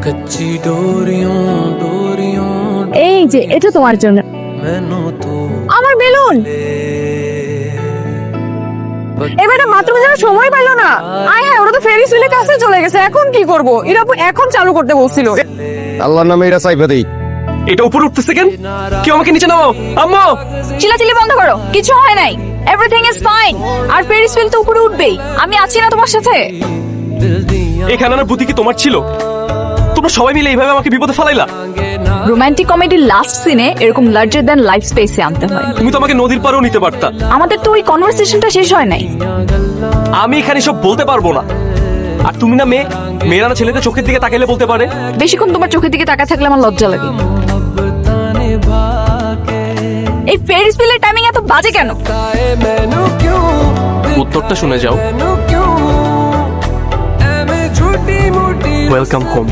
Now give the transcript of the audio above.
कच्ची डोरियों डोरियों এই যে এটা তোমার জন্য मैनू तो আমার বেলুন এবারে মাত্র যেন সময় পেলো না আয় হ্যাঁ ওরা তো ফেরিস হুইলের কাছে চলে গেছে এখন কি করব এরা এখন চালু করতে বলছিল আল্লাহর নামে এটা চাইবা দেই। এটা উপরে উঠতেছে কেন? কেউ আমাকে নিচে নামাও। আম্মু চিল্লাচিল্লি বন্ধ করো কিছু হয় নাই এভরিথিং ইজ ফাইন আর ফেরিস হুইল তো উপরে উঠবেই আমি আছি না তোমার সাথে दिल दिया এখানে আনার বুদ্ধি কি তোমার ছিল? তোমরা সবাই মিলে এইভাবে আমাকে বিপদে ফেলাইলা। রোমান্টিক কমেডির লাস্ট সিনে এরকম লার্জার দ্যান লাইফ স্পেসে আনতে হয় তুমি তো আমাকে নদীর পাড়েও নিতে পারতা। আমাদের তো ওই কনভারসেশনটা শেষ হয় নাই আমি এখানে সব বলতে পারবো না। আর তুমি না মেয়েরা না ছেলেদের চোখের দিকে তাকাইলে বলতে পারে। বেশিক্ষণ তোমার চোখের দিকে তাকায় থাকলে আমার লজ্জা লাগে निभा के এই ফেরিস হুইলের টাইমিং এত বাজে কেন ताए मैनू क्यों উত্তরটা শুনে যাও। मैनू क्यों एवें झूठी मूठी ওয়েলকাম হোম।